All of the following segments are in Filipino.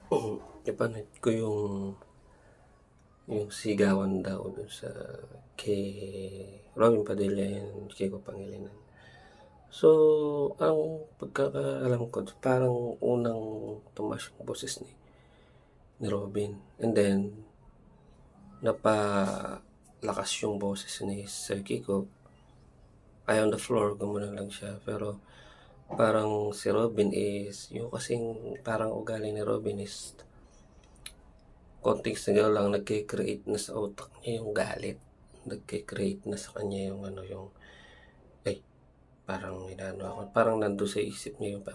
Napanood ko yung sigawan daw dun sa kay Robin Padilla and Kiko Pangilinan. So, ang pagkakaalam ko, parang unang tumaas yung boses ni Robin. And then, napalakas yung boses ni Sir Kiko. Ay on the floor, gumano lang siya. Pero, parang si Robin is, yung kasing parang ugali ni Robin is, konting sigaw lang nagke-create na sa utak niya yung galit. Nagke-create na sa kanya yung yung ay, parang inano ako, parang nando sa isip niya yung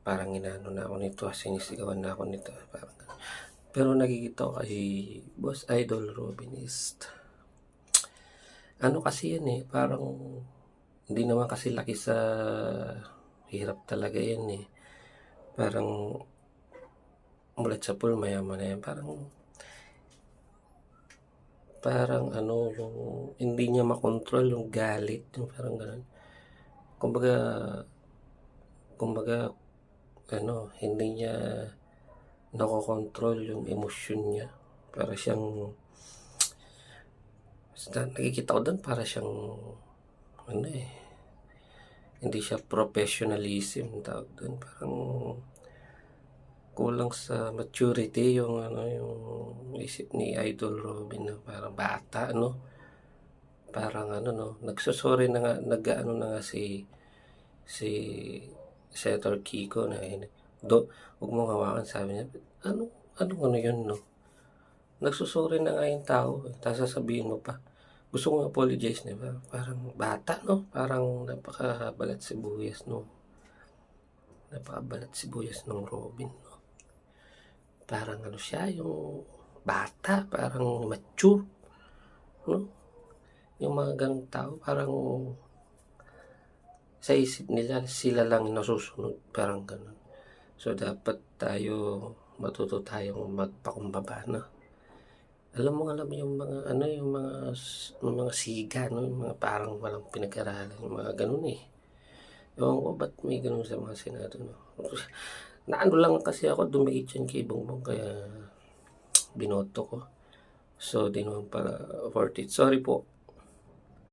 parang inano na ako nito, sinisigawan na ako nito, parang ganun. Pero nakikita ko kay Boss Idol Robin is, ano kasi yan parang hindi naman kasi laki sa hirap talaga yan Parang mulat sa pool, mayaman na yan. Parang parang yung hindi niya makontrol yung galit, yung parang ganun. Kumbaga, kumbaga, hindi niya nakokontrol yung emosyon niya. Para siyang, basta nakikita ko doon, para siyang, ano hindi siya professionalism, tawag doon. Parang, kulang sa maturity yung isip ni Idol Robin na parang bata, parang nagsosorry na nga, nag-ano na nga si Senator Kiko na huwag mong hawakan, sabi niya. Ano yun, nagsusorry na nga yung tao, tapos sasabihin mo pa gusto kong apologize, di ba? Parang bata, parang napakabalat sibuyas, napakabalat sibuyas ng Robin, parang siya yung bata, parang mature, no? Yung mga ganong tao, parang sa isip nila, sila lang nasusunod, parang ganon. So, dapat matuto tayong magpakumbaba, alam mo yung mga, yung mga siga, yung mga parang walang pinag-aralan, yung mga ganon Ewan ko, ba't may ganon sa mga senado, Naano lang kasi ako, dumikit yan kay Bongbong, kaya binoto ko. So, di naman pala 40. Sorry po.